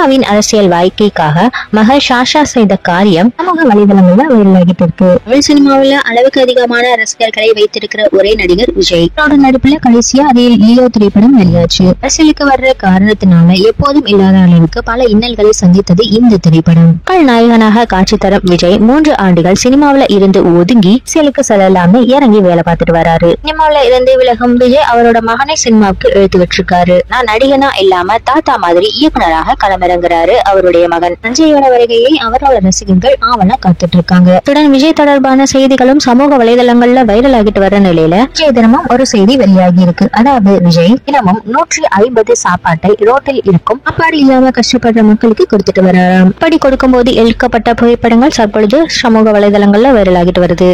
சினிமாவின் அரசியல் வாழ்க்கைக்காக மகள் சாஷா செய்த காரியம் சமூக வலைதளங்கள்ல வைரலாகிட்டு இருக்கு. தமிழ் சினிமாவில அளவுக்கு அதிகமான ரசிகர்களை வைத்திருக்கிற ஒரே நடிகர் விஜய். அவரோட நடிப்புல கடைசியா அதில் லியோ திரைப்படம் வெளியாச்சு. அரசியலுக்கு வர்ற காரணத்தினால எப்போதும் இல்லாத அளவுக்கு பல இன்னல்களை சந்தித்தது இந்த திரைப்படம். நாயகனாக காட்சி தரும் விஜய் 3 ஆண்டுகள் சினிமாவில இருந்து ஒதுங்கி அரசியலுக்கு செல்லலாம இறங்கி வேலை பார்த்துட்டு வராரு. சினிமாவில இருந்து விலகும் விஜய் அவரோட மகனை சினிமாவுக்கு இழுத்து விட்டுருக்காரு. நான் நடிகனா இல்லாம தாத்தா மாதிரி இயக்குனராக களமிறங்குறாரு அவருடைய மகன். சஞ்சயோட வருகையை அவரோட ரசிகர்கள் ஆவலா காத்துட்டு இருக்காங்க. இத்துடன் விஜய் தொடர்பான செய்திகளும் சமூக வலைதளங்கள்ல வைரல் ஆகிட்டு வர நிலையில விஜய் தினமும் ஒரு செய்தி வெளியாகி இருக்கு. அதாவது விஜய் தினமும் 150 சாப்பாட்டை ரோட்டில் இருக்கும் சாப்பாடு இல்லாம கஷ்டப்படுற மக்களுக்கு கொடுத்துட்டு வராராம். அப்படி கொடுக்கும் போது எடுக்கப்பட்ட புகைப்படங்கள் தற்பொழுது சமூக வலைதளங்கள்ல வைரல் ஆகிட்டு வருது.